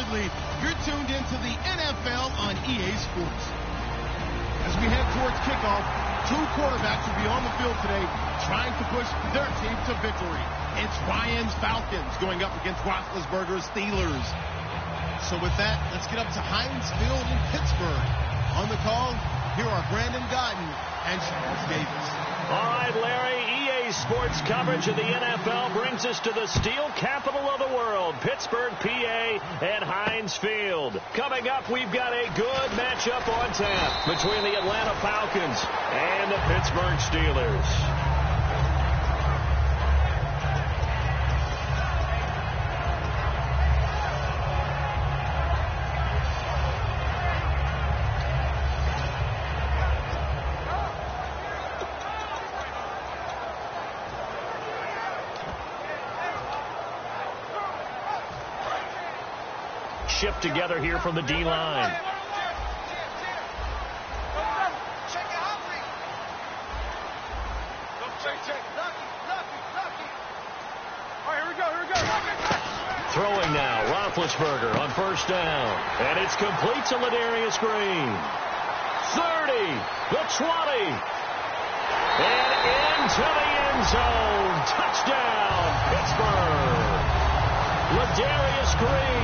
exclusively. You're tuned into the NFL on EA Sports. As we head towards kickoff, two quarterbacks will be on the field today trying to push their team to victory. It's Ryan's Falcons going up against RashadSr's Steelers. So with that, let's get up to Heinz Field in Pittsburgh. On the call, here are Brandon Godden and Charles Davis. All right, Larry, EA Sports coverage of the NFL brings us to the steel capital of the world, Pittsburgh, PA, and Heinz Field. Coming up, we've got a good matchup on tap between the Atlanta Falcons and the Pittsburgh Steelers. Shift together here from the D-line. Throwing now, Roethlisberger on first down. And it's complete to Ladarius Green. 30, the 20. And into the end zone. Touchdown, Pittsburgh. Ladarius Green.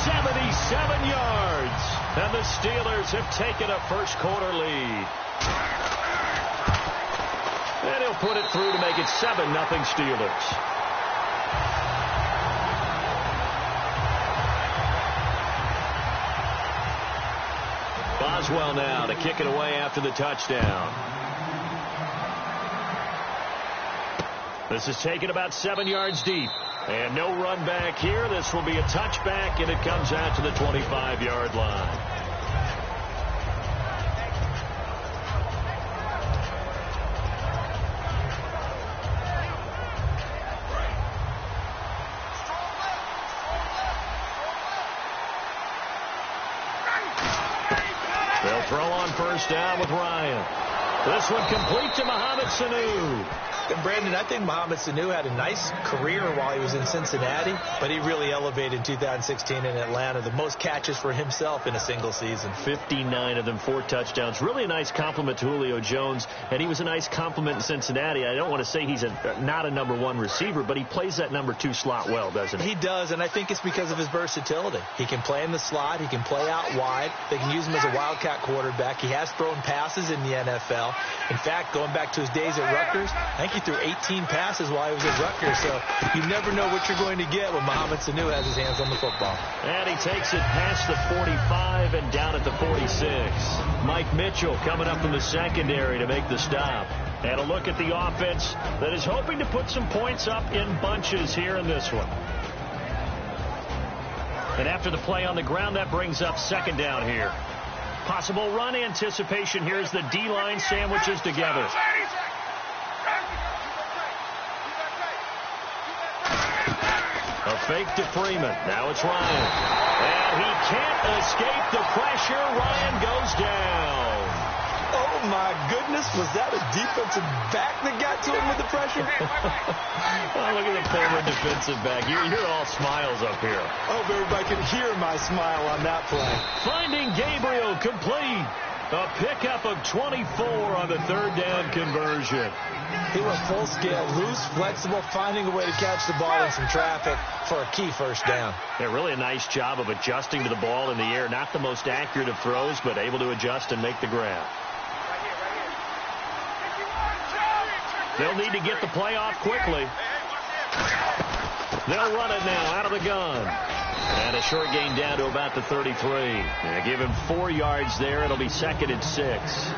77 yards, and the Steelers have taken a first-quarter lead. And he'll put it through to make it 7-0 Steelers. Boswell now to kick it away after the touchdown. This is taken about 7 yards deep. And no run back here. This will be a touchback, and it comes out to the 25-yard line. They'll throw on first down with Ryan. This one complete to Mohamed Sanu. And Brandon, I think Mohamed Sanu had a nice career while he was in Cincinnati, but he really elevated in 2016 in Atlanta. The most catches for himself in a single season. 59 of them, 4 touchdowns. Really a nice compliment to Julio Jones, and he was a nice compliment in Cincinnati. I don't want to say he's not a number 1 receiver, but he plays that number 2 slot well, doesn't he? He does, and I think it's because of his versatility. He can play in the slot. He can play out wide. They can use him as a wildcat quarterback. He has thrown passes in the NFL. In fact, going back to his days at Rutgers, I think he threw 18 passes while he was at Rutgers, so you never know what you're going to get when Mohamed Sanu has his hands on the football. And he takes it past the 45 and down at the 46. Mike Mitchell coming up in the secondary to make the stop. And a look at the offense that is hoping to put some points up in bunches here in this one. And after the play on the ground, that brings up second down here. Possible run anticipation here as the D-line sandwiches together. A fake to Freeman. Now it's Ryan. And he can't escape the pressure. Ryan goes down. Oh, my goodness. Was that a defensive back that got to him with the pressure? Oh, look at the former defensive back. You're all smiles up here. I hope everybody can hear my smile on that play. Finding Gabriel complete. A pickup of 24 on the third down conversion. He went full scale, loose, flexible, finding a way to catch the ball in some traffic for a key first down. Yeah, really a nice job of adjusting to the ball in the air. Not the most accurate of throws, but able to adjust and make the grab. They'll need to get the play off quickly. They'll run it now out of the gun. And a short gain down to about the 33. They give him 4 yards there. It'll be 2nd and 6.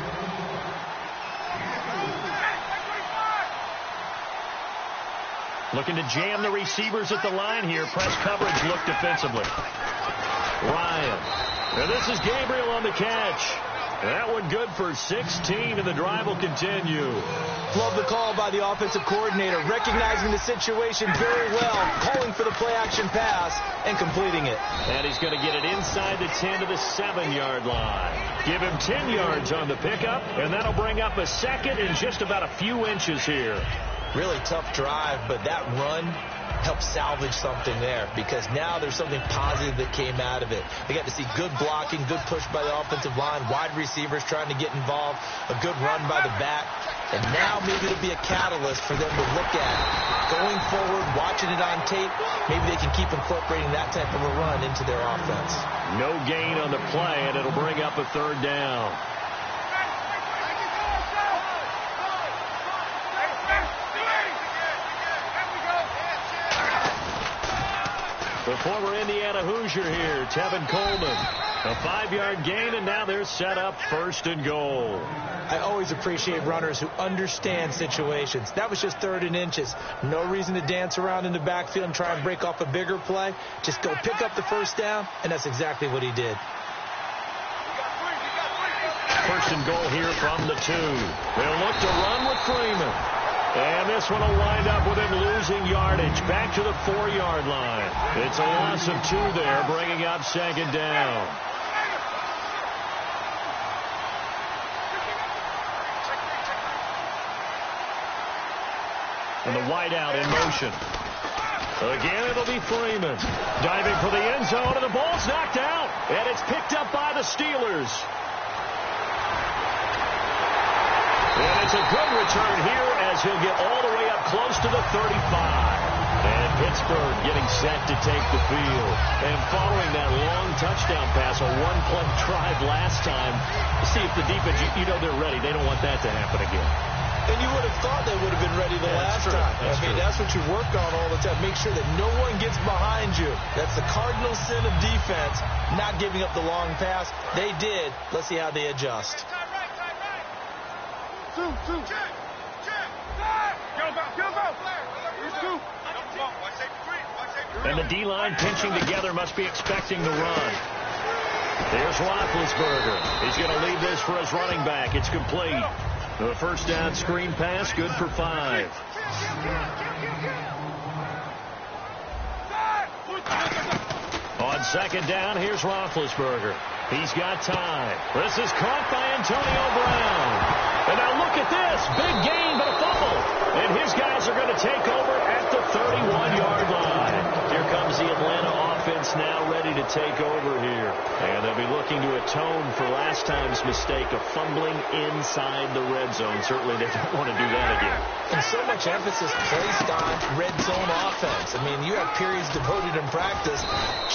Looking to jam the receivers at the line here. Press coverage look defensively. Ryan. And this is Gabriel on the catch. That one good for 16, and the drive will continue. Love the call by the offensive coordinator, recognizing the situation very well, calling for the play-action pass, and completing it. And he's going to get it inside the 10 to the 7-yard line. Give him 10 yards on the pickup, and that'll bring up a second in just about a few inches here. Really tough drive, but that run help salvage something there, because now there's something positive that came out of it. They got to see good blocking, good push by the offensive line, wide receivers trying to get involved, a good run by the back. And now maybe it'll be a catalyst for them to look at going forward, watching it on tape. Maybe they can keep incorporating that type of a run into their offense. No gain on the play, and it'll bring up a third down. The former Indiana Hoosier here, Tevin Coleman. A 5-yard gain, and now they're set up 1st and goal. I always appreciate runners who understand situations. That was just 3rd and inches. No reason to dance around in the backfield and try and break off a bigger play. Just go pick up the 1st down, and that's exactly what he did. 1st and goal here from the 2. They'll look to run with Freeman. And this one will wind up with him losing yardage back to the 4-yard line. It's a loss of 2 there, bringing up 2nd down. And the wideout in motion. Again, it'll be Freeman. Diving for the end zone, and the ball's knocked out. And it's picked up by the Steelers. And it's a good return here as he'll get all the way up close to the 35. And Pittsburgh getting set to take the field. And following that long touchdown pass, a one-play drive last time, see if the defense, you know they're ready. They don't want that to happen again. And you would have thought they would have been ready the last time. That's what you work on all the time. Make sure that no one gets behind you. That's the cardinal sin of defense, not giving up the long pass. They did. Let's see how they adjust. And the D-line pinching together must be expecting the run. There's Roethlisberger. He's going to leave this for his running back. It's complete. The 1st down screen pass, good for 5. On 2nd down, here's Roethlisberger. He's got time. This is caught by Antonio Brown. And now look at this. Big gain, but a fumble. And his guys are going to take over at the 31-yard line. Here comes the Atlanta offense now ready to take over here. And they'll be looking to atone for last time's mistake of fumbling inside the red zone. Certainly they don't want to do that again. And so much emphasis placed on red zone offense. I mean, you have periods devoted in practice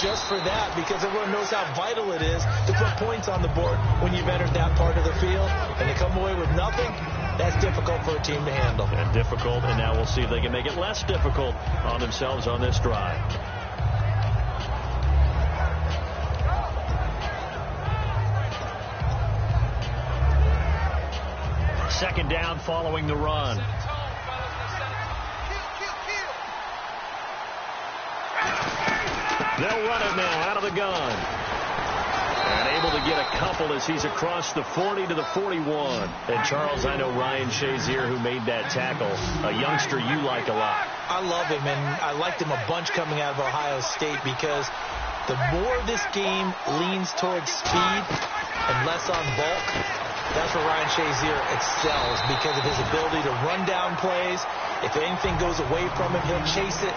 just for that, because everyone knows how vital it is to put points on the board when you've entered that part of the field. And to come away with nothing, that's difficult for a team to handle. And difficult, and now we'll see if they can make it less difficult on themselves on this drive. Second down following the run. They'll run it now out of the gun. And able to get a couple as he's across the 40 to the 41. And, Charles, I know Ryan Shazier, who made that tackle, a youngster you like a lot. I love him, and I liked him a bunch coming out of Ohio State, because the more this game leans towards speed and less on bulk, that's where Ryan Shazier excels, because of his ability to run down plays. If anything goes away from him, he'll chase it.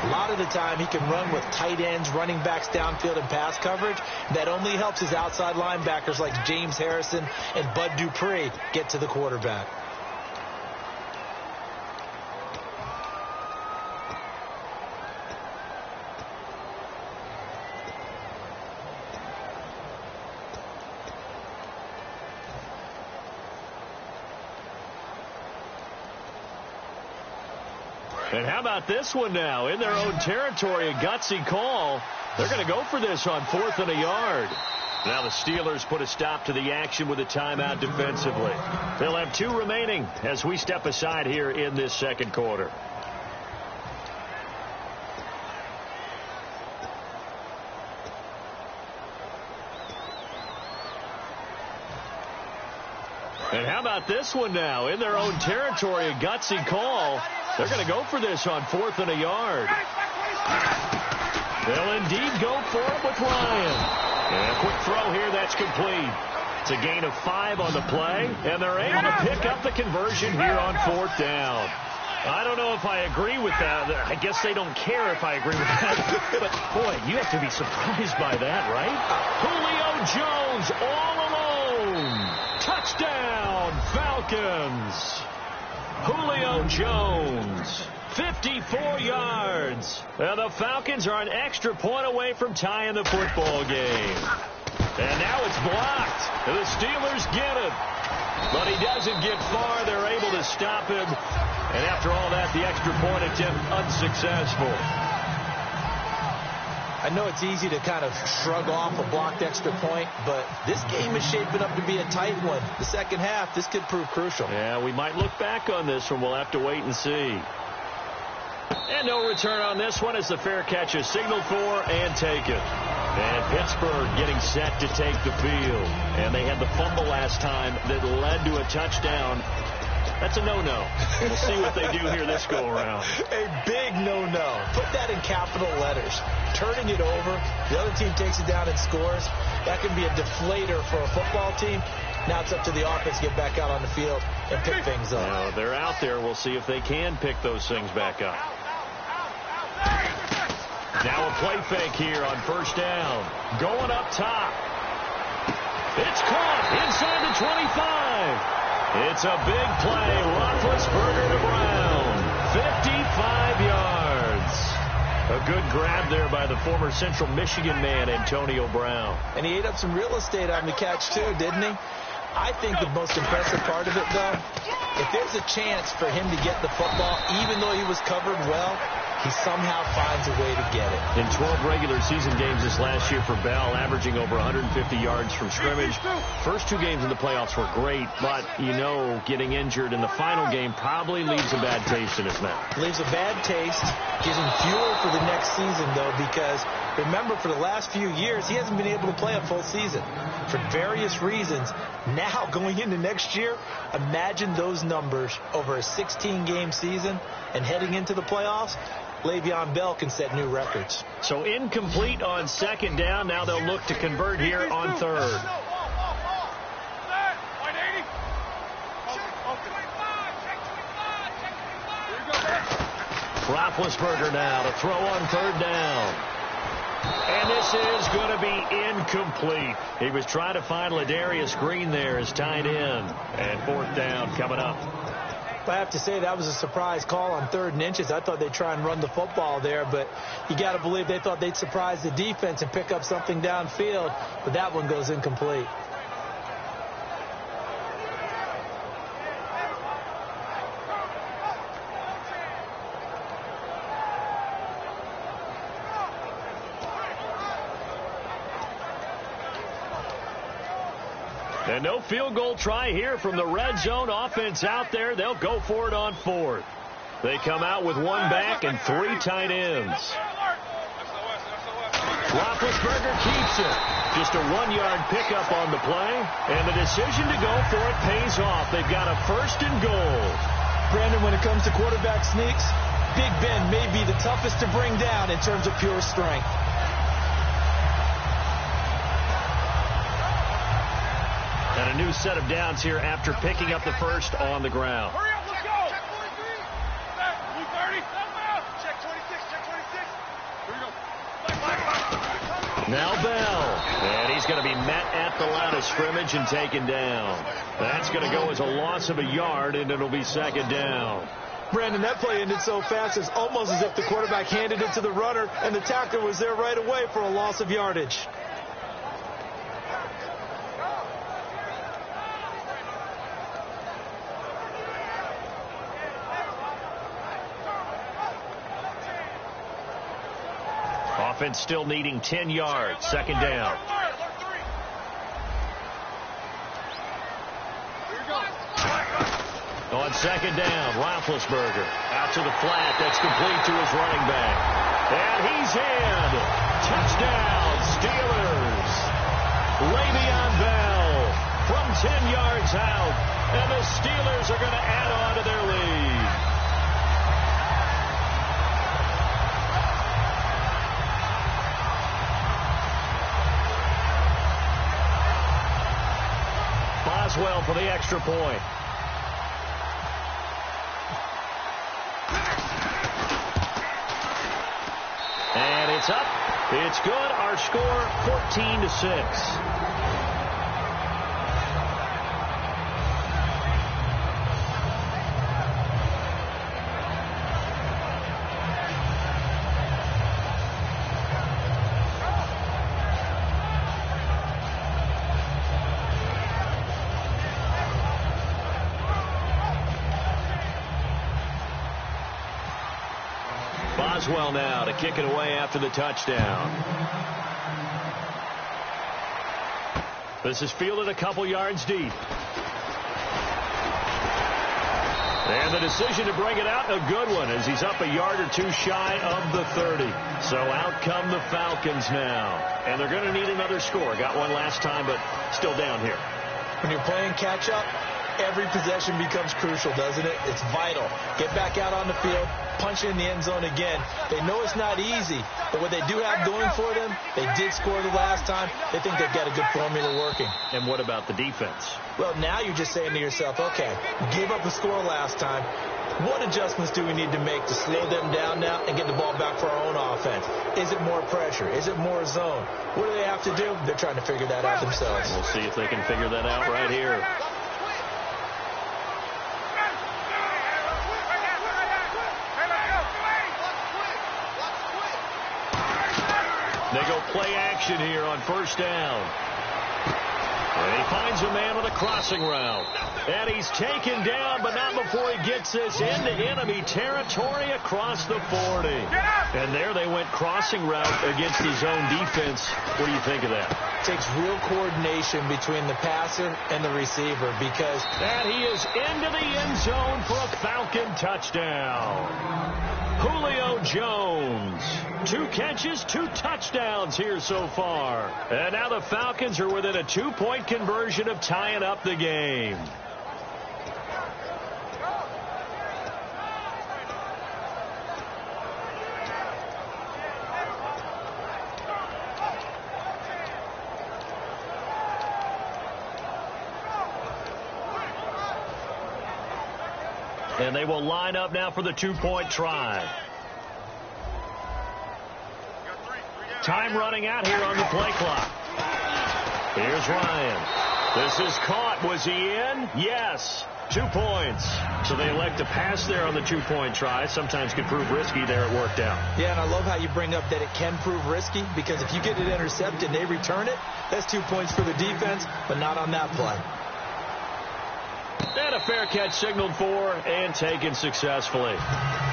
A lot of the time, he can run with tight ends, running backs downfield, and pass coverage. That only helps his outside linebackers like James Harrison and Bud Dupree get to the quarterback. And how about this one now? In their own territory, a gutsy call. They're going to go for this on 4th and a yard. Now the Steelers put a stop to the action with a timeout defensively. They'll have 2 remaining as we step aside here in this second quarter. And how about this one now? In their own territory, a gutsy call. They're going to go for this on 4th and a yard. They'll indeed go for it with Ryan. And a quick throw here, that's complete. It's a gain of 5 on the play, and they're able to pick up the conversion here on 4th down. I don't know if I agree with that. I guess they don't care if I agree with that. But, boy, you have to be surprised by that, right? Julio Jones all alone. Touchdown, Falcons. Julio Jones, 54 yards. And the Falcons are an extra point away from tying the football game. And now it's blocked. The Steelers get it. But he doesn't get far. They're able to stop him. And after all that, the extra point attempt unsuccessful. I know it's easy to kind of shrug off a blocked extra point, but this game is shaping up to be a tight one. The second half, this could prove crucial. Yeah, we might look back on this one. We'll have to wait and see. And no return on this one as the fair catch is signaled for and taken. And Pittsburgh getting set to take the field. And they had the fumble last time that led to a touchdown. That's a no-no. We'll see what they do here this go-around. A big no-no. Put that in capital letters. Turning it over, the other team takes it down and scores. That can be a deflator for a football team. Now it's up to the offense to get back out on the field and pick things up. Now, they're out there. We'll see if they can pick those things back up. Now a play fake here on first down. Going up top. It's caught inside the 25. It's a big play. Roethlisberger to Brown. 55 yards. A good grab there by the former Central Michigan man, Antonio Brown. And he ate up some real estate on the catch, too, didn't he? I think the most impressive part of it, though, if there's a chance for him to get the football, even though he was covered well, he somehow finds a way to get it. In 12 regular season games this last year for Bell, averaging over 150 yards from scrimmage. First two games in the playoffs were great, but, you know, getting injured in the final game probably leaves a bad taste in his mouth. Leaves a bad taste, gives him fuel for the next season, though, because, remember, for the last few years, he hasn't been able to play a full season for various reasons. Now, going into next year, imagine those numbers over a 16-game season and heading into the playoffs. Le'Veon Bell can set new records. So incomplete on second down. Now they'll look to convert here on third. Roethlisberger now to throw on third down. And this is going to be incomplete. He was trying to find Ladarius Green there as tight end. And fourth down coming up. I have to say that was a surprise call on 3rd and inches. I thought they'd try and run the football there, but you got to believe they thought they'd surprise the defense and pick up something downfield, but that one goes incomplete. And no field goal try here from the red zone offense out there. They'll go for it on fourth. They come out with one back and 3 tight ends. Roethlisberger keeps it. Just a 1-yard pickup on the play. And the decision to go for it pays off. They've got a 1st and goal. Brandon, when it comes to quarterback sneaks, Big Ben may be the toughest to bring down in terms of pure strength. And a new set of downs here after picking up the first on the ground. Hurry up, let's go. Check 43. Set. Blue 30. Check 26. Check 26. Here we go. Now Bell. And he's going to be met at the line of scrimmage and taken down. That's going to go as a loss of a yard, and it'll be second down. Brandon, that play ended so fast, it's almost as if the quarterback handed it to the runner, and the tackler was there right away for a loss of yardage. Offense still needing 10 yards. Second down. On second down, Roethlisberger out to the flat. That's complete to his running back. And he's in. Touchdown, Steelers. Le'Veon Bell from 10 yards out. And the Steelers are going to add on to their lead. Boswell for the extra point. It's up. It's good. Our score, 14-6. Boswell now to kick it away after the touchdown. This is fielded a couple yards deep. And the decision to bring it out, a good one, as he's up a yard or two shy of the 30. So out come the Falcons now. And they're going to need another score. Got one last time, but still down here. When you're playing catch-up, every possession becomes crucial, doesn't it? It's vital. Get back out on the field, punch it in the end zone again. They know it's not easy, but what they do have going for them, they did score the last time. They think they've got a good formula working. And what about the defense? Well, now you're just saying to yourself, okay, gave up the score last time. What adjustments do we need to make to slow them down now and get the ball back for our own offense? Is it more pressure? Is it more zone? What do they have to do? They're trying to figure that out themselves. We'll see if they can figure that out right here. They go play action here on first down. And he finds a man with a crossing route. And he's taken down, but not before he gets this into enemy territory across the 40. And there they went crossing route against his own defense. What do you think of that? Takes real coordination between the passer and the receiver, because and he is into the end zone for a Falcon touchdown. Julio Jones, 2 catches, 2 touchdowns here so far. And now the Falcons are within a 2-point conversion of tying up the game. And they will line up now for the 2-point try. Time running out here on the play clock. Here's Ryan. This is caught. Was he in? Yes. 2 points. So they elect to pass there on the 2-point try. Sometimes could prove risky. There it worked out. Yeah, and I love how you bring up that it can prove risky, because if you get it intercepted and they return it, that's 2 points for the defense, but not on that play. And a fair catch signaled for and taken successfully.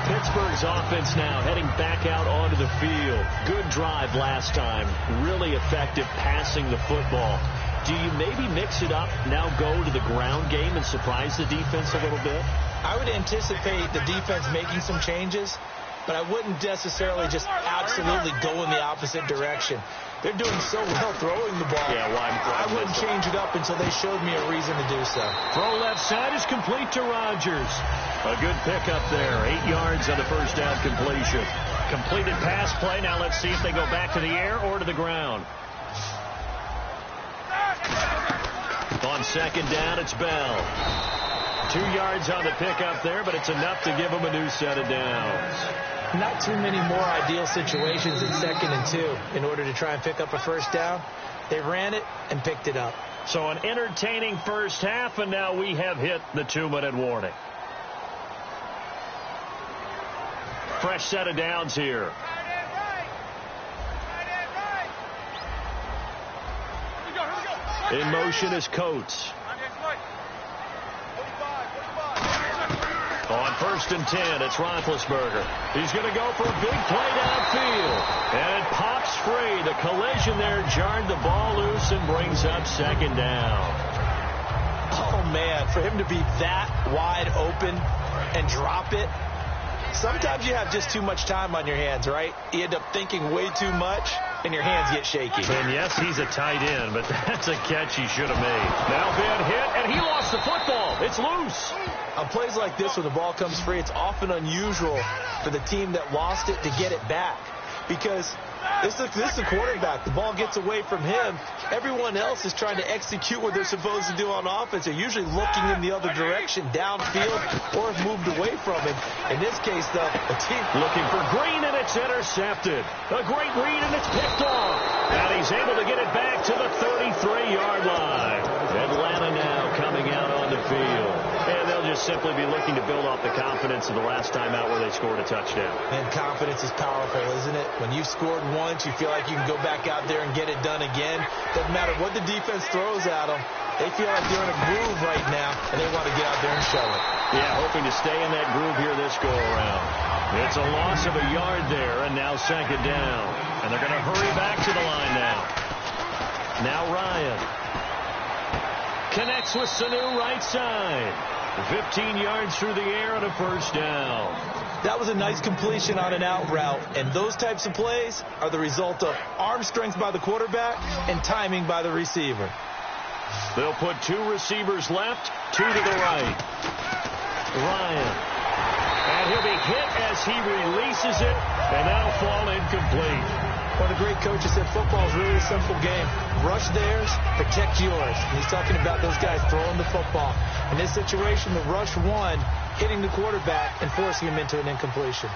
Pittsburgh's offense now heading back out onto the field. Good drive last time. Really effective passing the football. Do you maybe mix it up, now go to the ground game and surprise the defense a little bit? I would anticipate the defense making some changes, but I wouldn't necessarily just absolutely go in the opposite direction. They're doing so well throwing the ball. Yeah, I wouldn't change it up until they showed me a reason to do so. Throw left side is complete to Rodgers. A good pickup there. 8 yards on the first down completion. Completed pass play. Now let's see if they go back to the air or to the ground. On second down, it's Bell. 2 yards on the pickup there, but it's enough to give them a new set of downs. Not too many more ideal situations in 2nd and 2 in order to try and pick up a first down. They ran it and picked it up. So an entertaining first half, and now we have hit the 2-minute warning. Fresh set of downs here. In motion is Coates. On 1st and 10, it's Roethlisberger. He's going to go for a big play downfield. And it pops free. The collision there jarred the ball loose and brings up 2nd down. Oh, man, for him to be that wide open and drop it. Sometimes you have just too much time on your hands, right? You end up thinking way too much, and your hands get shaky. And yes, he's a tight end, but that's a catch he should have made. Now Ben hit, and he lost the football. It's loose. On plays like this, when the ball comes free, it's often unusual for the team that lost it to get it back, because This is a quarterback. The ball gets away from him. Everyone else is trying to execute what they're supposed to do on offense. They're usually looking in the other direction, downfield, or have moved away from it. In this case, though, a team looking for Green, and it's intercepted. A great read, and it's picked off. And he's able to get it back to the 33-yard line. Atlanta now coming out on the field. And they'll just simply be looking to build off the confidence of the last time out where they scored a touchdown. And confidence is powerful, isn't it? When you've scored once, you feel like you can go back out there and get it done again. Doesn't matter what the defense throws at them. They feel like they're in a groove right now, and they want to get out there and show it. Yeah, hoping to stay in that groove here this go-around. It's a loss of a yard there, and now second down. And they're going to hurry back to the line now. Now Ryan connects with Sanu right side. 15 yards through the air and a first down. That was a nice completion on an out route, and those types of plays are the result of arm strength by the quarterback and timing by the receiver. They'll put two receivers left, two to the right. Ryan. And he'll be hit as he releases it, and that'll fall incomplete. One of the great coaches said football is really a simple game. Rush theirs, protect yours. And he's talking about those guys throwing the football. In this situation, the rush one, hitting the quarterback and forcing him into an incompletion.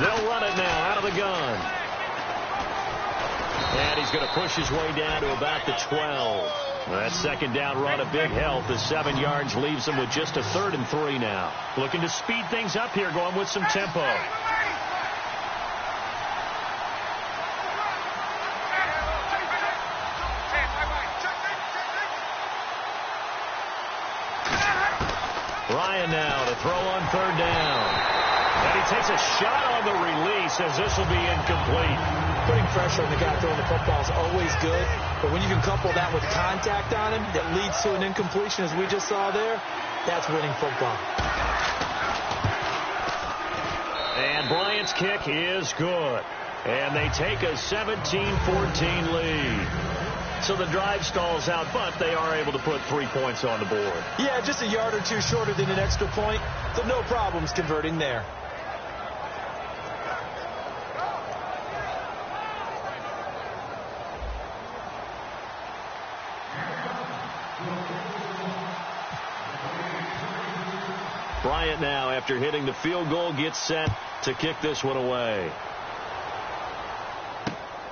They'll run it now out of the gun. And he's going to push his way down to about the 12. That second down run a big help. The 7 yards leaves them with just a 3rd and 3 now. Looking to speed things up here, going with some tempo. Ryan now to throw on 3rd down. And he takes a shot on the release as this will be incomplete. Putting pressure on the guy throwing the football is always good, but when you can couple that with contact on him that leads to an incompletion, as we just saw there, that's winning football. And Bryant's kick is good. And they take a 17-14 lead. So the drive stalls out, but they are able to put 3 points on the board. Yeah, just a yard or two shorter than an extra point, so no problems converting there. Bryant now, after hitting the field goal, gets set to kick this one away.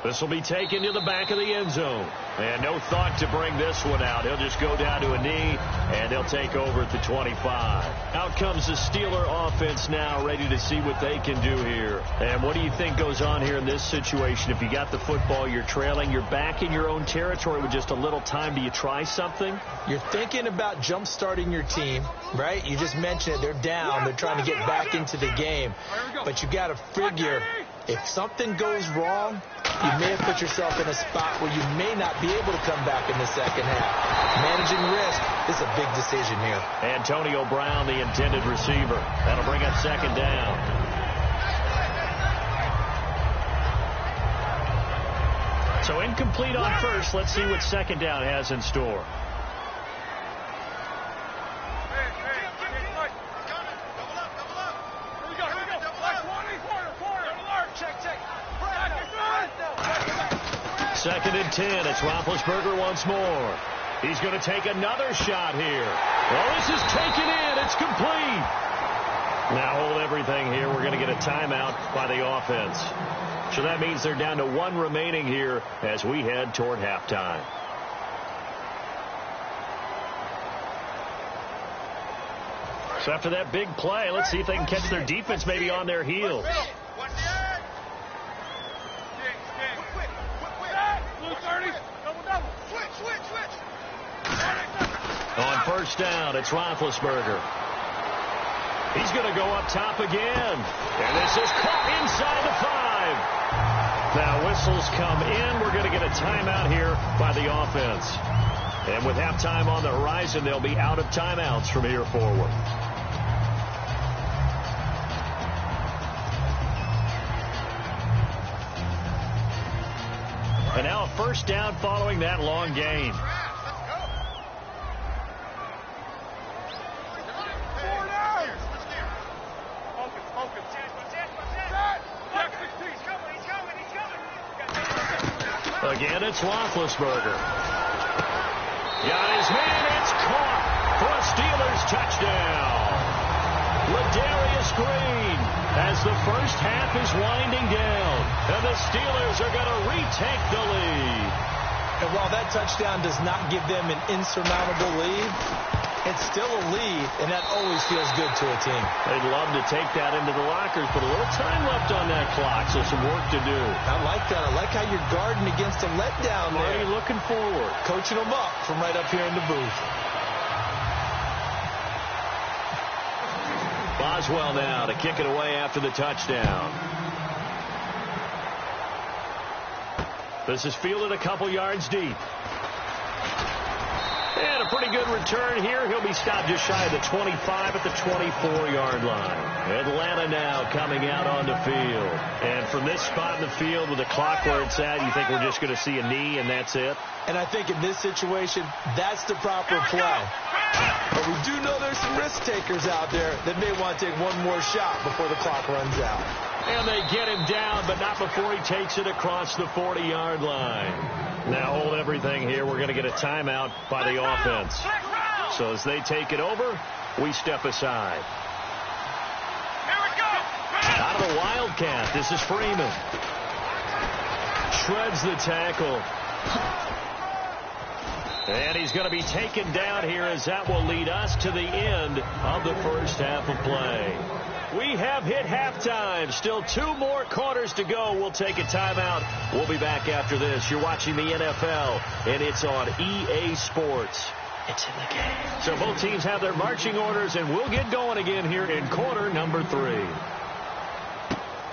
This will be taken to the back of the end zone. And no thought to bring this one out. He'll just go down to a knee, and they'll take over at the 25. Out comes the Steeler offense now, ready to see what they can do here. And what do you think goes on here in this situation? If you got the football, you're trailing, you're back in your own territory with just a little time. Do you try something? You're thinking about jump-starting your team, right? You just mentioned it. They're down. They're trying to get back into the game. But you got to figure, if something goes wrong, you may have put yourself in a spot where you may not be able to come back in the second half. Managing risk is a big decision here. Antonio Brown, the intended receiver. That'll bring up second down. So incomplete on first. Let's see what second down has in store. Second and 10. It's Roethlisberger once more. He's going to take another shot here. Well, this is taken in. It's complete. Now hold everything here. We're going to get a timeout by the offense. So that means they're down to 1 remaining here as we head toward halftime. So after that big play, let's see if they can catch their defense maybe on their heels. On first down, it's Roethlisberger. He's going to go up top again. And this is caught inside the 5. Now whistles come in. We're going to get a timeout here by the offense. And with halftime on the horizon, they'll be out of timeouts from here forward. And now a first down following that long gain. And it's Roethlisberger. Got his man. It's caught for a Steelers touchdown. Ladarius Green as the first half is winding down. And the Steelers are going to retake the lead. And while that touchdown does not give them an insurmountable lead, it's still a lead, and that always feels good to a team. They'd love to take that into the lockers, but a little time left on that clock, so some work to do. I like that. I like how you're guarding against a letdown there. Already looking forward. Coaching them up from right up here in the booth. Boswell now to kick it away after the touchdown. This is fielded a couple yards deep. And a pretty good return here. He'll be stopped just shy of the 25 at the 24-yard line. Atlanta now coming out on the field. And from this spot in the field with the clock where it's at, you think we're just going to see a knee and that's it? And I think in this situation, that's the proper play. But we do know there's some risk takers out there that may want to take one more shot before the clock runs out. And they get him down, but not before he takes it across the 40-yard line. Now hold everything here. We're going to get a timeout by the offense. So as they take it over, we step aside. Out of the Wildcat, this is Freeman. Shreds the tackle. And he's going to be taken down here as that will lead us to the end of the first half of play. We have hit halftime. Still 2 more quarters to go. We'll take a timeout. We'll be back after this. You're watching the NFL, and it's on EA Sports. It's in the game. So both teams have their marching orders, and we'll get going again here in quarter number 3.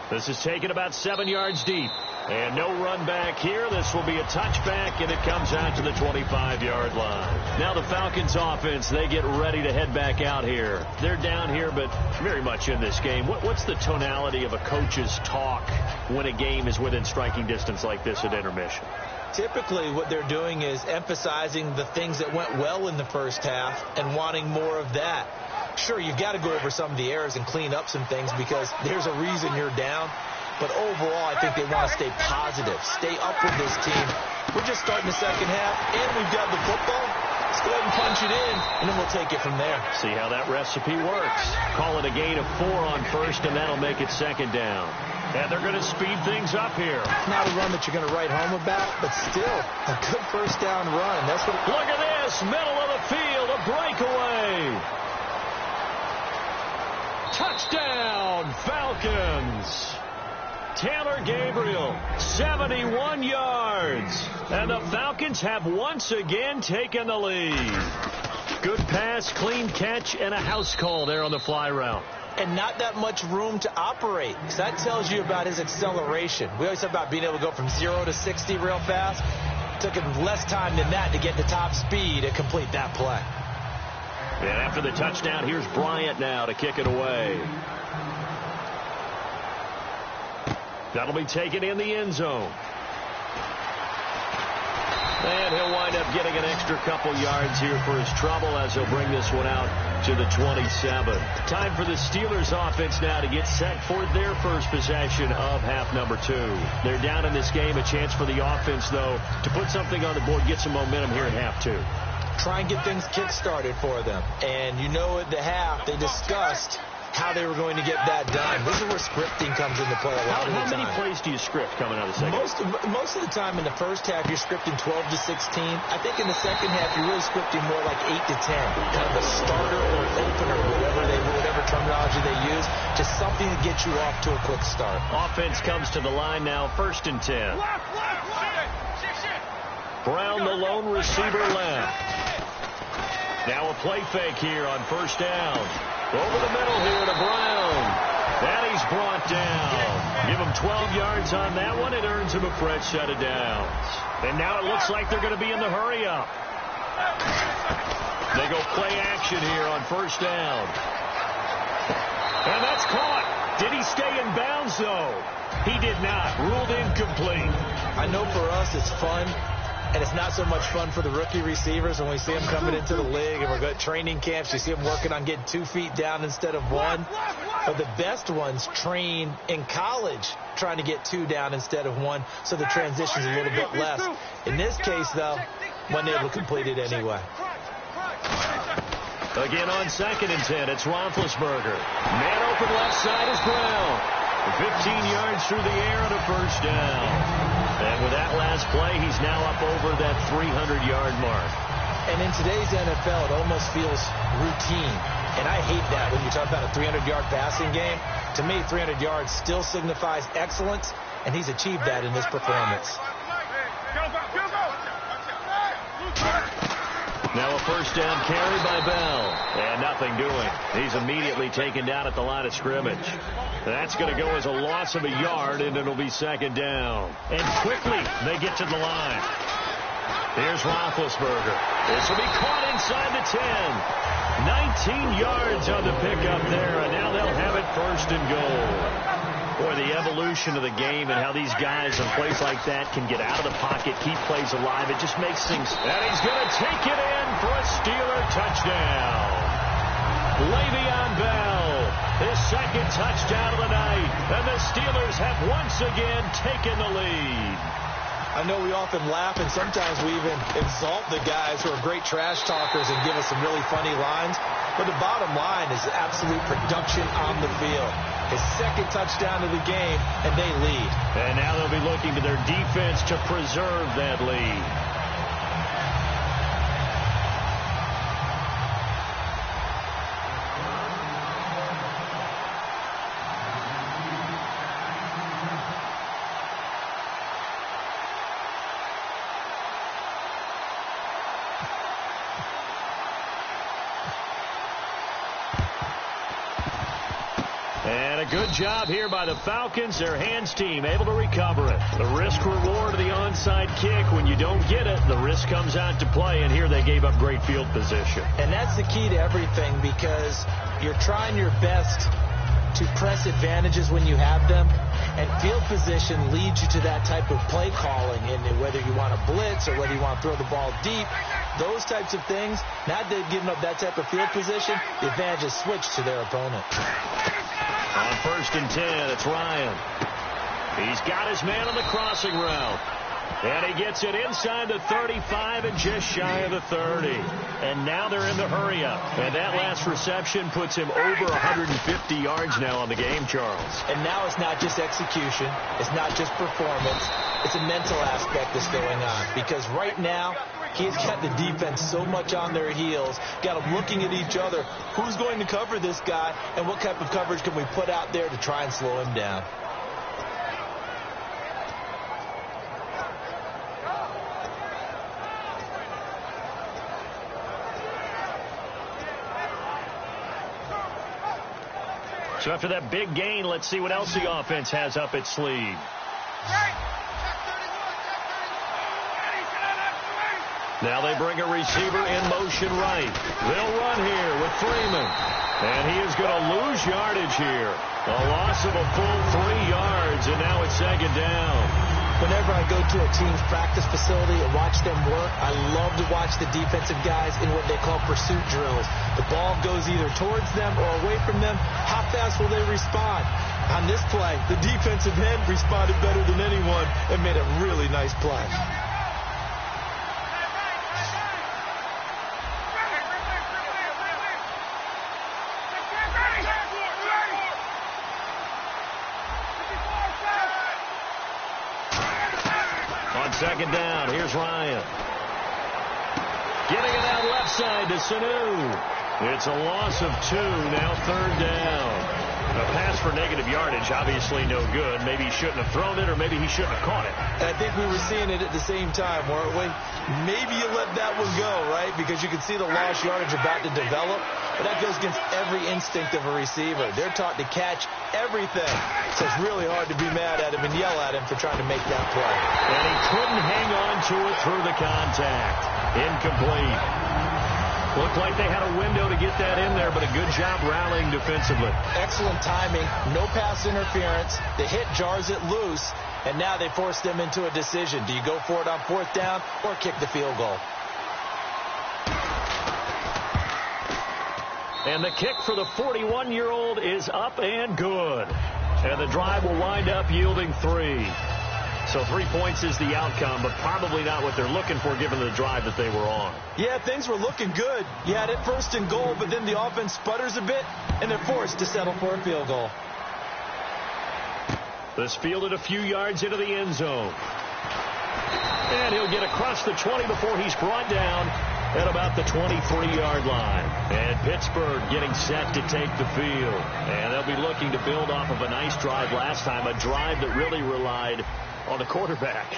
This is taken about 7 yards deep. And no run back here. This will be a touchback, and it comes out to the 25-yard line. Now the Falcons offense, they get ready to head back out here. They're down here, but very much in this game. What's the tonality of a coach's talk when a game is within striking distance like this at intermission? Typically, what they're doing is emphasizing the things that went well in the first half and wanting more of that. Sure, you've got to go over some of the errors and clean up some things because there's a reason you're down. But overall, I think they want to stay positive, stay up with this team. We're just starting the second half, and we've got the football. Let's go ahead and punch it in, and then we'll take it from there. See how that recipe works. Call it a gain of 4 on first, and that'll make it second down. And they're going to speed things up here. Not a run that you're going to write home about, but still a good first down run. That's what. Look at this, middle of the field, a breakaway. Touchdown, Falcons. Taylor Gabriel, 71 yards. And the Falcons have once again taken the lead. Good pass, clean catch, and a house call there on the fly route. And not that much room to operate. So that tells you about his acceleration. We always talk about being able to go from 0 to 60 real fast. It took him less time than that to get to top speed and complete that play. And after the touchdown, here's Bryant now to kick it away. That'll be taken in the end zone. And he'll wind up getting an extra couple yards here for his trouble as he'll bring this one out to the 27. Time for the Steelers offense now to get set for their first possession of half number 2. They're down in this game. A chance for the offense, though, to put something on the board, get some momentum here in half 2. Try and get things kick-started for them. And you know at the half, they discussed how they were going to get that done. This is where scripting comes into play a lot of the time. How many plays do you script coming out of the second? Most of the time in the first half, you're scripting 12 to 16. I think in the second half, you're really scripting more like 8 to 10. Kind of a starter or opener, whatever terminology they use. Just something to get you off to a quick start. Offense comes to the line now, 1st and 10. Brown, the lone receiver, left. Now a play fake here on first down. Over the middle here to Brown. And he's brought down. Give him 12 yards on that one. It earns him a fresh set of downs. And now it looks like they're going to be in the hurry up. They go play action here on first down. And that's caught. Did he stay in bounds, though? He did not. Ruled incomplete. I know for us it's fun And it's not so much fun for the rookie receivers when we see them coming into the league and we're going to training camps. You see them working on getting 2 feet down instead of 1. But the best ones train in college trying to get 2 down instead of 1, so the transition's a little bit less. In this case, though, wasn't able to complete it anyway. Again on 2nd and 10, it's Roethlisberger. Man open left side is Brown. 15 yards through the air and a first down. And with that last play, he's now up over that 300-yard mark. And in today's NFL, it almost feels routine. And I hate that when you talk about a 300-yard passing game. To me, 300 yards still signifies excellence, and he's achieved that in this performance. Now a first down carry by Bell, and nothing doing. He's immediately taken down at the line of scrimmage. That's going to go as a loss of a yard, and it'll be 2nd down. And quickly, they get to the line. Here's Roethlisberger. This will be caught inside the 10. 19 yards on the pickup there, and now they'll have it 1st and goal. Boy, the evolution of the game and how these guys in plays like that can get out of the pocket, keep plays alive, it just makes things. And he's going to take it in for a Steeler touchdown. Le'Veon Bell, his 2nd touchdown of the night, and the Steelers have once again taken the lead. I know we often laugh, and sometimes we even exalt the guys who are great trash talkers and give us some really funny lines. But the bottom line is absolute production on the field. His 2nd touchdown of the game, and they lead. And now they'll be looking to their defense to preserve that lead. And a good job here by the Falcons. Their hands team able to recover it. The risk reward of the onside kick. When you don't get it, the risk comes out to play. And here they gave up great field position. And that's the key to everything, because you're trying your best to press advantages when you have them. And field position leads you to that type of play calling. And whether you want to blitz or whether you want to throw the ball deep, those types of things, now they've given up that type of field position, the advantage is switched to their opponent. On 1st and 10, it's Ryan. He's got his man on the crossing route. And he gets it inside the 35 and just shy of the 30. And now they're in the hurry-up. And that last reception puts him over 150 yards now on the game, Charles. And now it's not just execution. It's not just performance. It's a mental aspect that's going on. Because right now, he's got the defense so much on their heels, got them looking at each other. Who's going to cover this guy, and what type of coverage can we put out there to try and slow him down? So after that big gain, let's see what else the offense has up its sleeve. Now they bring a receiver in motion right. They'll run here with Freeman. And he is going to lose yardage here. A loss of a full 3 yards, and now it's 2nd down. Whenever I go to a team's practice facility and watch them work, I love to watch the defensive guys in what they call pursuit drills. The ball goes either towards them or away from them. How fast will they respond? On this play, the defensive end responded better than anyone and made a really nice play. On 2nd down, here's Ryan. Getting it out left side to Sanu. It's a loss of 2, now 3rd down. A pass for negative yardage, obviously no good. Maybe he shouldn't have thrown it, or maybe he shouldn't have caught it. I think we were seeing it at the same time, weren't we? Maybe you let that one go, right? Because you can see the lost yardage about to develop. But that goes against every instinct of a receiver. They're taught to catch everything. So it's really hard to be mad at him and yell at him for trying to make that play. And he couldn't hang on to it through the contact. Incomplete. Looked like they had a window to get that in there, but a good job rallying defensively. Excellent timing, no pass interference. The hit jars it loose, And now they force them into a decision. Do you go for it on 4th down or kick the field goal? And the kick for the 41-year-old is up and good. And the drive will wind up yielding 3. So 3 points is the outcome, but probably not what they're looking for given the drive that they were on. Yeah, things were looking good. You had it 1st and goal, but then the offense sputters a bit, and they're forced to settle for a field goal. This fielded a few yards into the end zone. And he'll get across the 20 before he's brought down at about the 23-yard line. And Pittsburgh getting set to take the field. And they'll be looking to build off of a nice drive last time, a drive that really relied on the quarterback.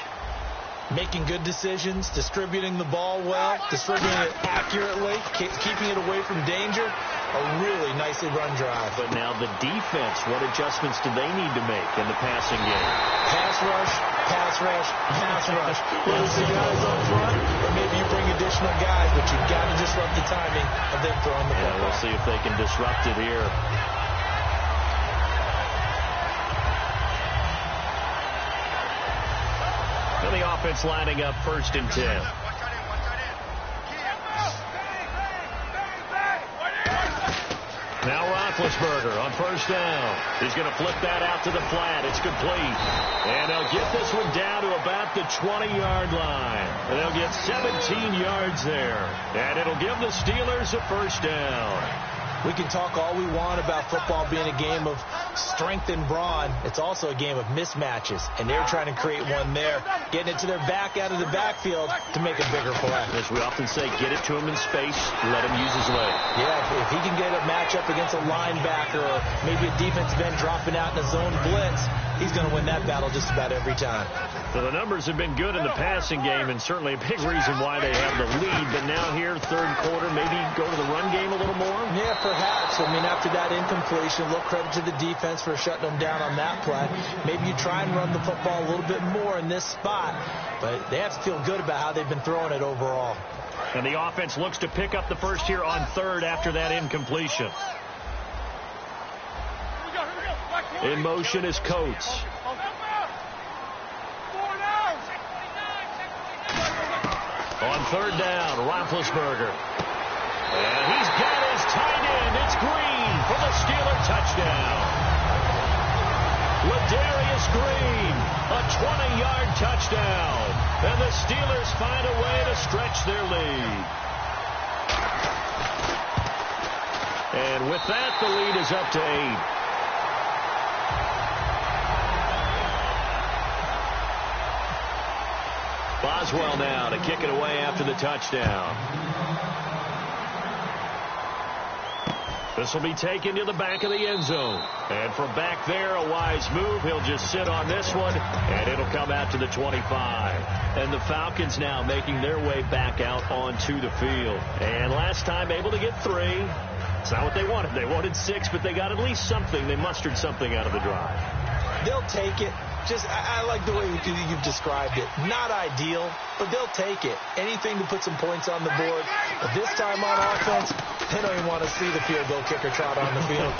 Making good decisions, distributing the ball well, distributing it accurately, keeping it away from danger. A really nicely run drive. But now the defense, what adjustments do they need to make in the passing game? Pass rush, pass rush, pass rush. Whether it's the guys up front, or maybe you bring additional guys, but you've got to disrupt the timing of them throwing the football. We'll see if they can disrupt it here. And the offense lining up 1st and 10. Now Roethlisberger on 1st down. He's going to flip that out to the flat. It's complete. And they'll get this one down to about the 20-yard line. And they'll get 17 yards there. And it'll give the Steelers a 1st down. We can talk all we want about football being a game of strength and brawn. It's also a game of mismatches, and they're trying to create one there, getting it to their back out of the backfield to make a bigger play. As we often say, get it to him in space, let him use his leg. Yeah, if he can get a matchup against a linebacker or maybe a defensive end dropping out in a zone blitz, he's going to win that battle just about every time. So the numbers have been good in the passing game, and certainly a big reason why they have the lead. But now here, 3rd quarter, maybe go to the run game a little more? Yeah, perhaps. I mean, after that incompletion, a little credit to the defense for shutting them down on that play. Maybe you try and run the football a little bit more in this spot, but they have to feel good about how they've been throwing it overall. And the offense looks to pick up the first here on 3rd after that incompletion. In motion is Coates. On 3rd down, Roethlisberger. And he's got his tight end. It's Green for the Steeler touchdown. Ladarius Green, a 20-yard touchdown. And the Steelers find a way to stretch their lead. And with that, the lead is up to 8. Boswell now to kick it away after the touchdown. This will be taken to the back of the end zone. And from back there, a wise move. He'll just sit on this one, and it'll come out to the 25. And the Falcons now making their way back out onto the field. And last time able to get 3. It's not what they wanted. They wanted 6, but they got at least something. They mustered something out of the drive. They'll take it. I like the way you've described it. Not ideal, but they'll take it. Anything to put some points on the board. But this time on offense, they don't even want to see the field goal kicker trot on the field.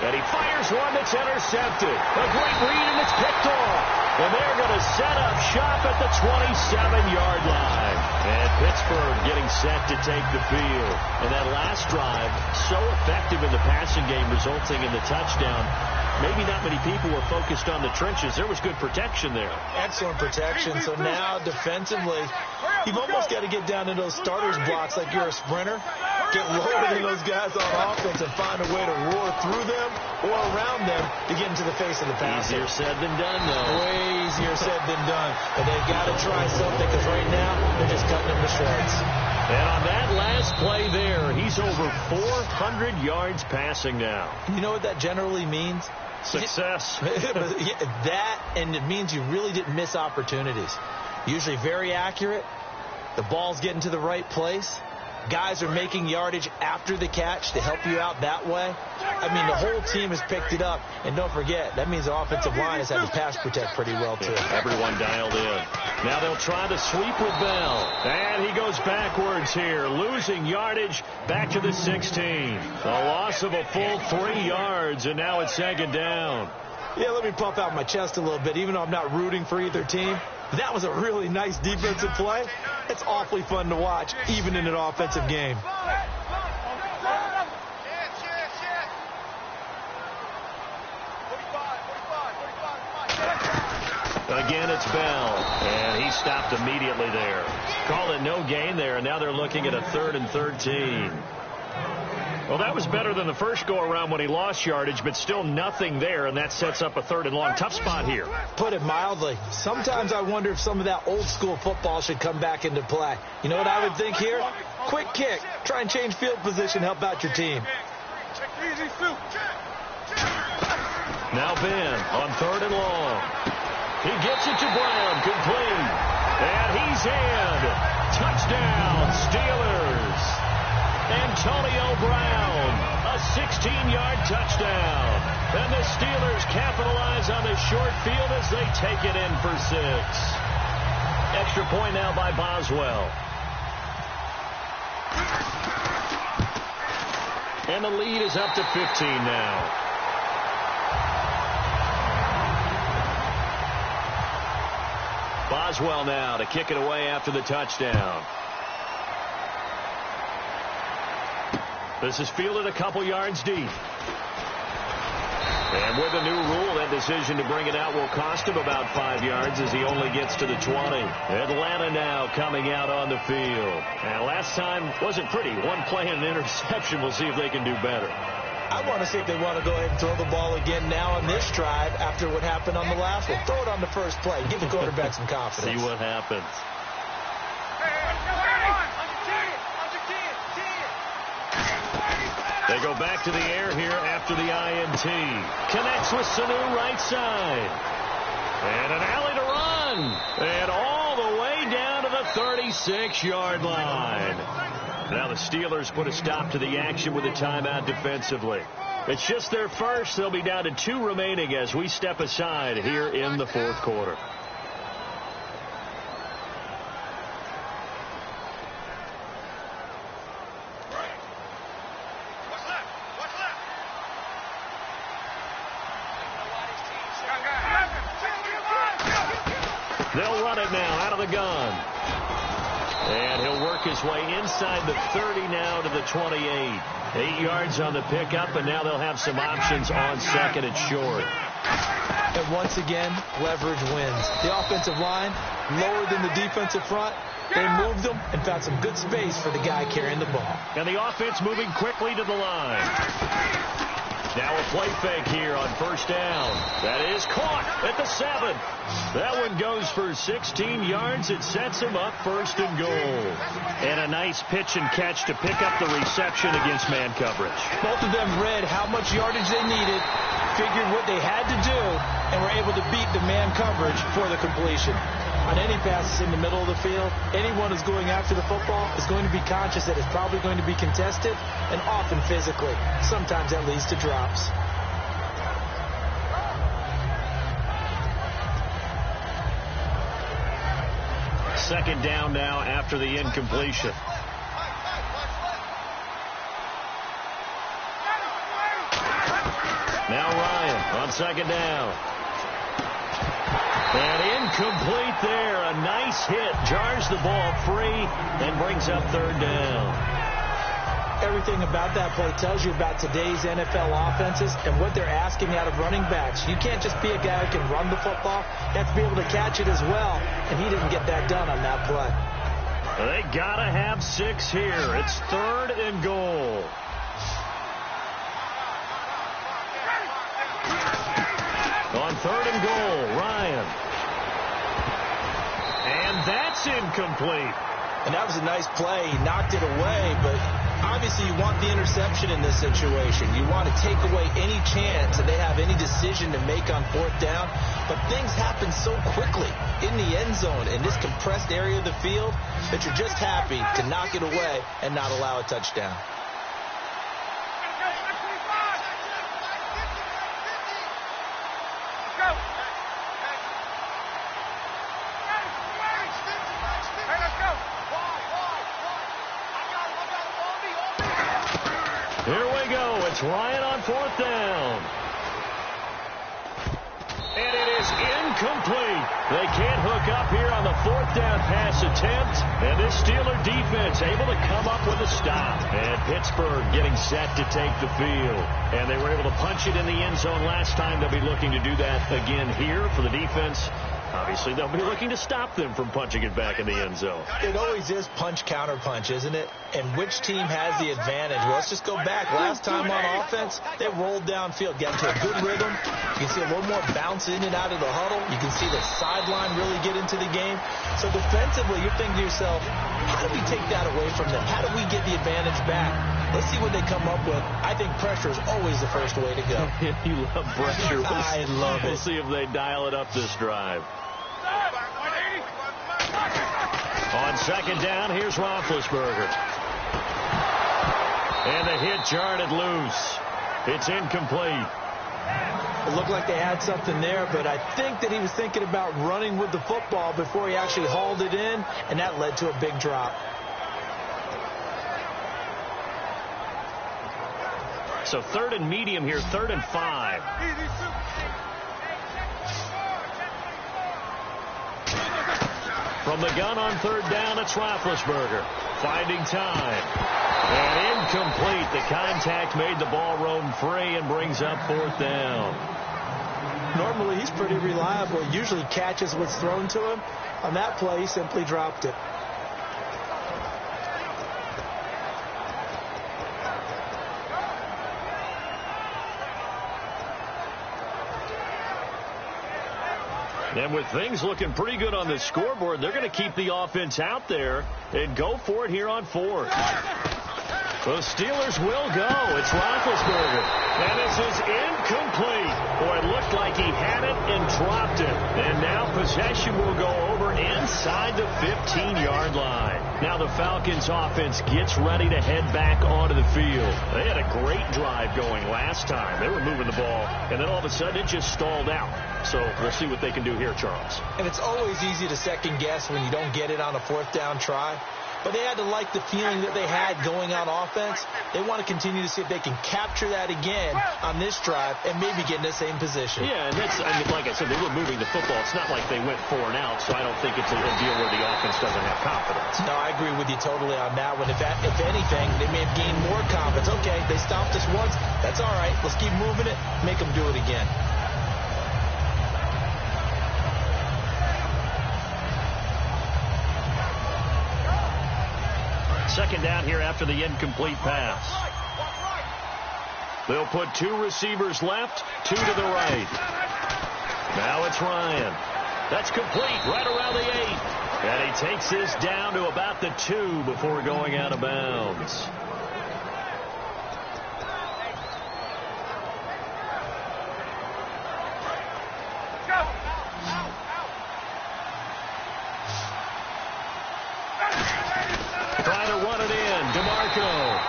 And he fires one that's intercepted. A great read, and it's picked off. And they're going to set up shop at the 27-yard line. And Pittsburgh getting set to take the field. And that last drive, so effective in the passing game, resulting in the touchdown. Maybe not many people were focused on the trenches. There was good protection there. Excellent protection. So now defensively, you've almost got to get down to those starters blocks like you're a sprinter. Get lower than those guys on offense and find a way to roar through them or around them to get into the face of the passer. Easier said than done, though. Way easier said than done. But they've got to try something because right now they're just cutting them to shreds. And on that last play there, he's over 400 yards passing now. You know what that generally means? Success. That, and it means you really didn't miss opportunities. Usually very accurate. The ball's getting to the right place. Guys are making yardage after the catch to help you out that way. I mean, the whole team has picked it up. And don't forget, that means the offensive line has had to pass protect pretty well, too. Yeah, everyone dialed in. Now they'll try to sweep with Bell. And he goes backwards here, losing yardage back to the 16. A loss of a full 3 yards, and now it's 2nd down. Yeah, let me puff out my chest a little bit, even though I'm not rooting for either team. That was a really nice defensive play. It's awfully fun to watch, even in an offensive game. Again, it's Bell, and he stopped immediately there. Call it no gain there, and now they're looking at a 3rd and 13. Well, that was better than the first go-around when he lost yardage, but still nothing there, and that sets up a 3rd and long. Tough spot here. Put it mildly. Sometimes I wonder if some of that old-school football should come back into play. You know what I would think here? Quick kick. Try and change field position, help out your team. Now Ben on 3rd and long. He gets it to Brown, complete. And he's in. Touchdown, Steelers. Antonio Brown, a 16-yard touchdown. And the Steelers capitalize on the short field as they take it in for 6. Extra point now by Boswell. And the lead is up to 15 now. Boswell now to kick it away after the touchdown. This is fielded a couple yards deep. And with a new rule, that decision to bring it out will cost him about 5 yards as he only gets to the 20. Atlanta now coming out on the field. And last time wasn't pretty. One play and an interception. We'll see if they can do better. I want to see if they want to go ahead and throw the ball again now on this drive after what happened on the last one. Throw it on the first play. Give the quarterback some confidence. See what happens. They go back to the air here after the INT. Connects with Sanu right side. And an alley to run. And all the way down to the 36-yard line. Now the Steelers put a stop to the action with a timeout defensively. It's just their first. They'll be down to 2 remaining as we step aside here in the 4th quarter. They'll run it now out of the gun. And he'll work his way inside the 30 now to the 28. 8 yards on the pickup, and now they'll have some options on 2nd and short. And once again, leverage wins. The offensive line, lower than the defensive front. They moved them and found some good space for the guy carrying the ball. And the offense moving quickly to the line. Now a play fake here on 1st down. That is caught at the 7. That one goes for 16 yards. It sets him up 1st and goal. And a nice pitch and catch to pick up the reception against man coverage. Both of them read how much yardage they needed, figured what they had to do, and were able to beat the man coverage for the completion. On any passes in the middle of the field, anyone who's going after the football is going to be conscious that it's probably going to be contested, and often physically. Sometimes that leads to drops. Second down now after the incompletion. Now Ryan on 2nd down. And incomplete there. A nice hit. Jars the ball free and brings up 3rd down. Everything about that play tells you about today's NFL offenses and what they're asking out of running backs. You can't just be a guy who can run the football. You have to be able to catch it as well. And he didn't get that done on that play. They got to have 6 here. It's 3rd and goal. On 3rd and goal, Ryan. And that's incomplete. And that was a nice play. He knocked it away, but obviously you want the interception in this situation. You want to take away any chance that they have any decision to make on 4th down. But things happen so quickly in the end zone in this compressed area of the field that you're just happy to knock it away and not allow a touchdown. Here we go. It's Ryan on 4th down. And it is incomplete. They can't hook up here on the 4th down pass attempt. And this Steeler defense able to come up with a stop. And Pittsburgh getting set to take the field. And they were able to punch it in the end zone last time. They'll be looking to do that again here for the defense. Obviously, they'll be looking to stop them from punching it back in the end zone. It always is punch-counter-punch, isn't it? And which team has the advantage? Well, let's just go back. Last time on offense, they rolled downfield, got into a good rhythm. You can see a little more bounce in and out of the huddle. You can see the sideline really get into the game. So defensively, you're thinking to yourself, how do we take that away from them? How do we get the advantage back? Let's see what they come up with. I think pressure is always the first way to go. You love pressure. I love it. We'll see if they dial it up this drive. On 2nd down, here's Roethlisberger. And the hit jarred it loose. It's incomplete. It looked like they had something there, but I think that he was thinking about running with the football before he actually hauled it in, and that led to a big drop. So 3rd and medium here, 3rd and 5. From the gun on 3rd down, it's Roethlisberger. Finding time. And incomplete. The contact made the ball roam free and brings up 4th down. Normally, he's pretty reliable. Usually catches what's thrown to him. On that play, he simply dropped it. And with things looking pretty good on the scoreboard, they're going to keep the offense out there and go for it here on 4th. The Steelers will go. It's Roethlisberger. And this is incomplete. Boy, it looked like he had it and dropped it. And now possession will go over inside the 15-yard line. Now the Falcons offense gets ready to head back onto the field. They had a great drive going last time. They were moving the ball, and then all of a sudden it just stalled out. So we'll see what they can do here, Charles. And it's always easy to second guess when you don't get it on a 4th down try. But they had to like the feeling that they had going on offense. They want to continue to see if they can capture that again on this drive and maybe get in the same position. Yeah, and that's, I mean, like I said, they were moving the football. It's not like they went 4 and out, so I don't think it's a deal where the offense doesn't have confidence. No, I agree with you totally on that one. If anything, they may have gained more confidence. Okay, they stopped us once. That's all right. Let's keep moving it. Make them do it again. Second down here after the incomplete pass. They'll put 2 receivers left, 2 to the right. Now it's Ryan. That's complete right around the 8. And he takes this down to about the 2 before going out of bounds. Trying to run it in. DeMarco.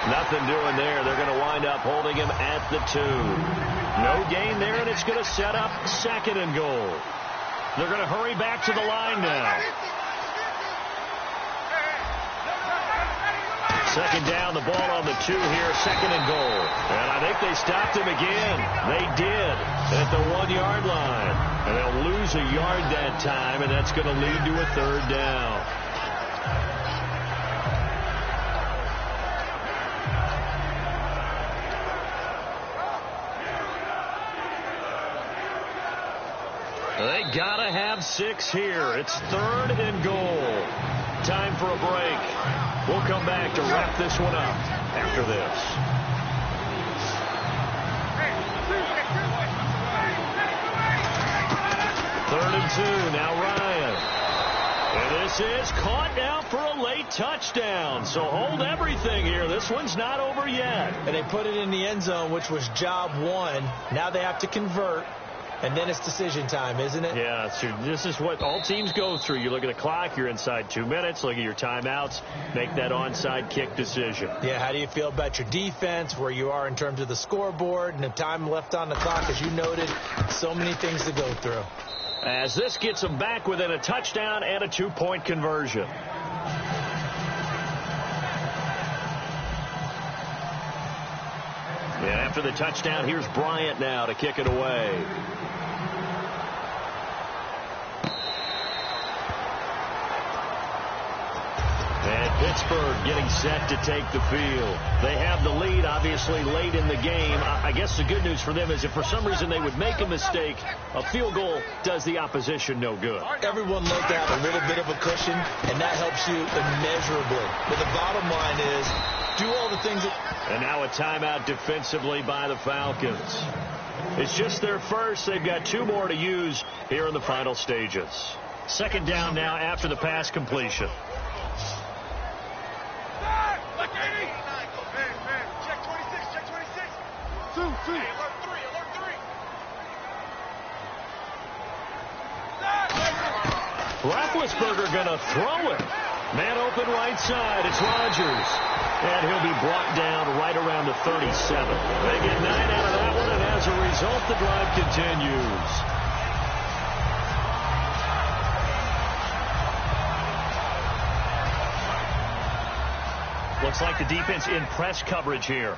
Nothing doing there. They're going to wind up holding him at the 2. No gain there, and it's going to set up 2nd and goal. They're going to hurry back to the line now. 2nd down, the ball on the 2 here, 2nd and goal. And I think they stopped him again. They did at the 1-yard line. And they'll lose a yard that time, and that's going to lead to a 3rd down. They gotta have 6 here. It's 3rd and goal. Time for a break. We'll come back to wrap this one up after this. Third and 2. Now Ryan. And this is caught now for a late touchdown. So hold everything here. This one's not over yet. And they put it in the end zone, which was job 1. Now they have to convert. And then it's decision time, isn't it? Yeah, this is what all teams go through. You look at the clock, you're inside 2 minutes, look at your timeouts, make that onside kick decision. Yeah, how do you feel about your defense, where you are in terms of the scoreboard, and the time left on the clock, as you noted, so many things to go through. As this gets them back within a touchdown and a 2-point conversion. Yeah, after the touchdown, here's Bryant now to kick it away. Pittsburgh getting set to take the field. They have the lead, obviously, late in the game. I guess the good news for them is if for some reason they would make a mistake, a field goal does the opposition no good. Everyone loves to have a little bit of a cushion, and that helps you immeasurably. But the bottom line is, do all the things that... And now a timeout defensively by the Falcons. It's just their first. They've got 2 more to use here in the final stages. Second down now after the pass completion. Roethlisberger going to throw it. Man open right side. It's Rodgers. And he'll be brought down right around the 37. They get 9 out of that one, and as a result, the drive continues. Looks like the defense in press coverage here.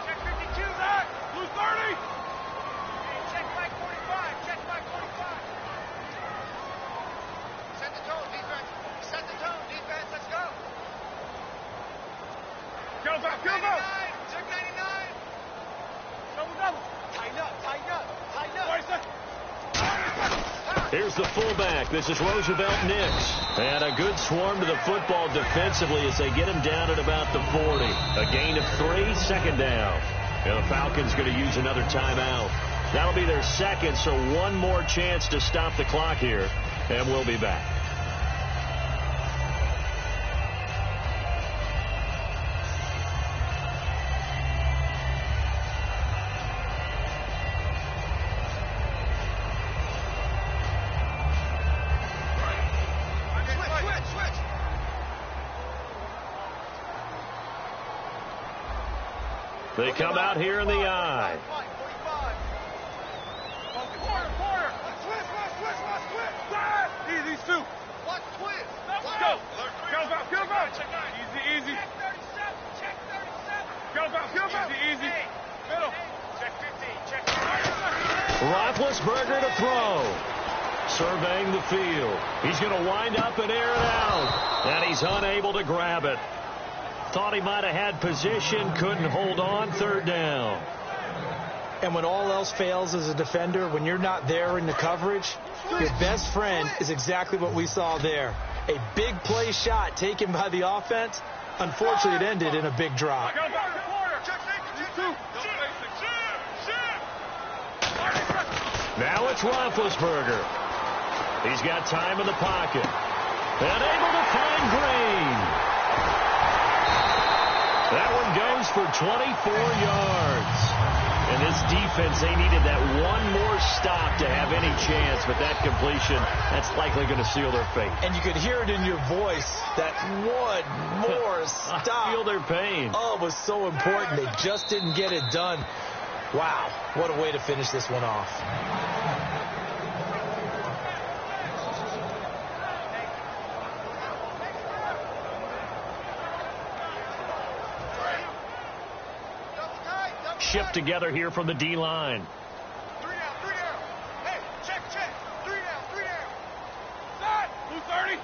Check 52, Zach. Blue 30. Check back 45. Check back 45. Set the tone, defense. Set the tone, defense. Let's go. Go back, go back. Check 99. Double, double. Tighten up, tighten up, tighten up. 40 seconds. Here's the fullback. This is Roosevelt Nix. And a good swarm to the football defensively as they get him down at about the 40. A gain of 3, second down. And the Falcons going to use another timeout. That'll be their second, so one more chance to stop the clock here. And we'll be back. They come out here in the I. Easy, two. What twist? Go. Go back, go back. Easy, easy. Check 37. Check 37. Go back, go back. Easy, easy. Middle. Check 15. Check 15. Roethlisberger to throw. Surveying the field. He's going to wind up and air it out. And he's unable to grab it. Thought he might have had position, couldn't hold on, third down. And when all else fails as a defender, when you're not there in the coverage, your best friend is exactly what we saw there. A big play shot taken by the offense. Unfortunately, it ended in a big drop. Now it's Roethlisberger. He's got time in the pocket. And able to find Green. That one goes for 24 yards. And this defense, they needed that one more stop to have any chance, but that completion, that's likely going to seal their fate. And you could hear it in your voice, that one more stop. I feel their pain. Oh, it was so important. They just didn't get it done. Wow, what a way to finish this one off. Shift together here from the D-line. 3 down, 3 down. Hey, check, check. 3 down, 3 down. Stop. Blue 30. Here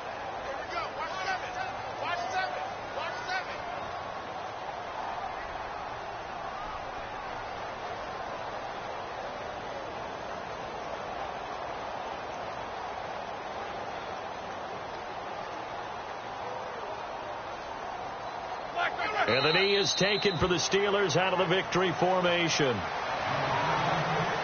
we go. Watch 7. Watch 7. Watch 7. And the knee is taken for the Steelers out of the victory formation.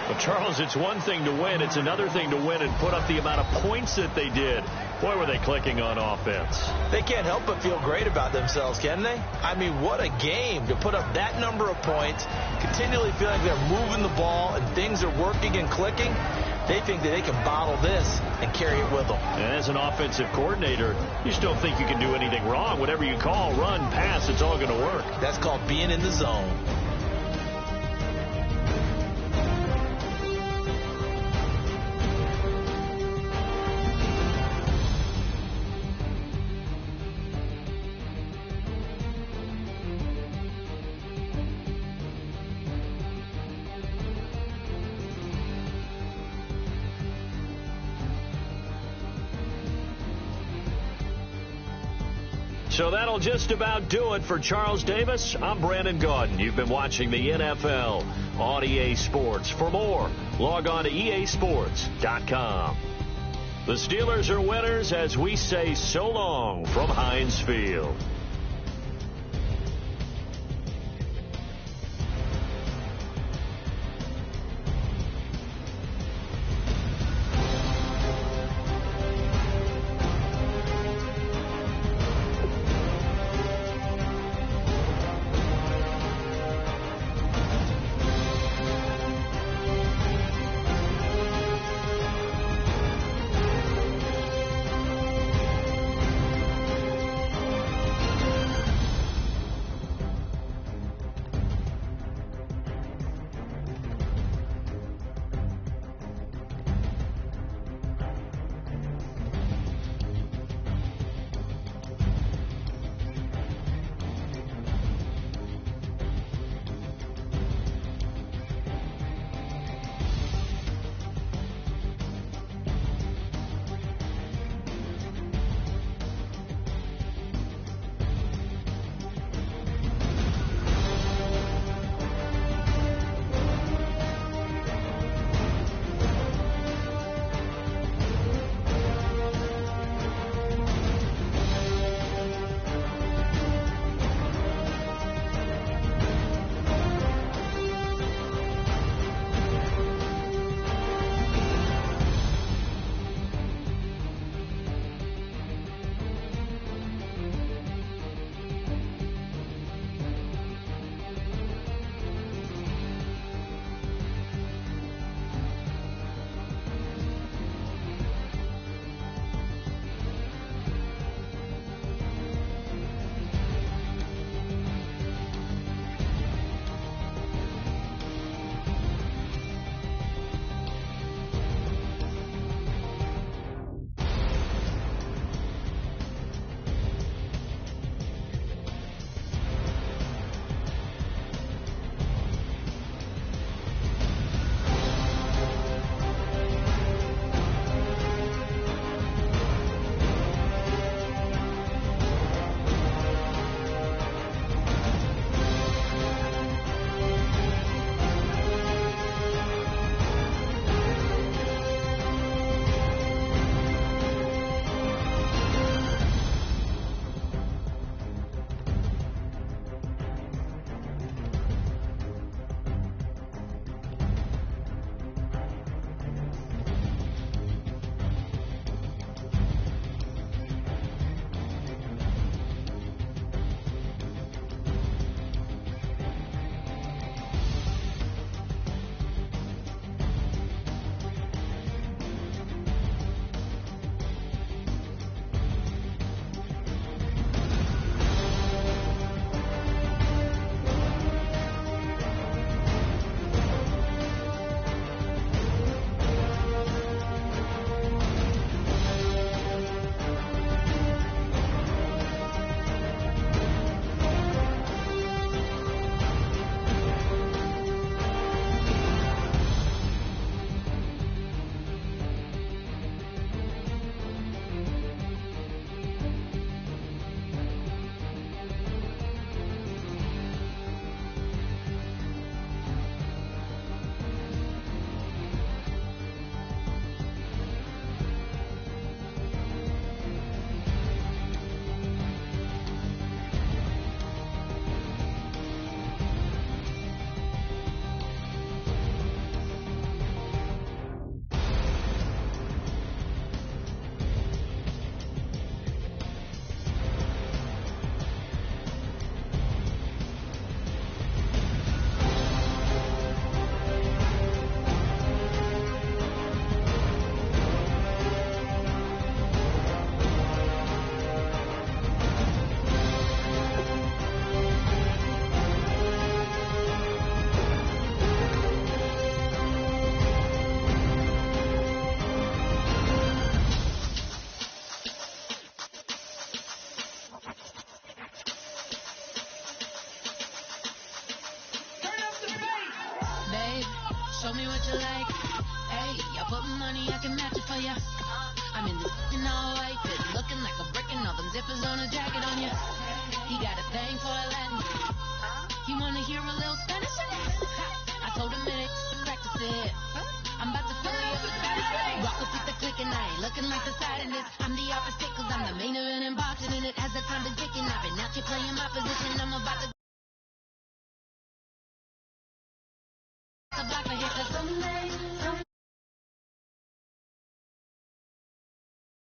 But, Charles, it's one thing to win. It's another thing to win and put up the amount of points that they did. Boy, were they clicking on offense. They can't help but feel great about themselves, can they? I mean, what a game to put up that number of points, continually feeling like they're moving the ball and things are working and clicking. They think that they can bottle this and carry it with them. And as an offensive coordinator, you still think you can do anything wrong. Whatever you call, run, pass, it's all going to work. That's called being in the zone. So that'll just about do it for Charles Davis. I'm Brandon Gaudin. You've been watching the NFL on EA Sports. For more, log on to easports.com. The Steelers are winners as we say so long from Heinz Field. Show me what you like. Hey, I put money, I can match it for ya. I'm in this in all white, fit looking like a brick and all them zippers on a jacket on ya. position, I'm about to block a hit, 'cause someday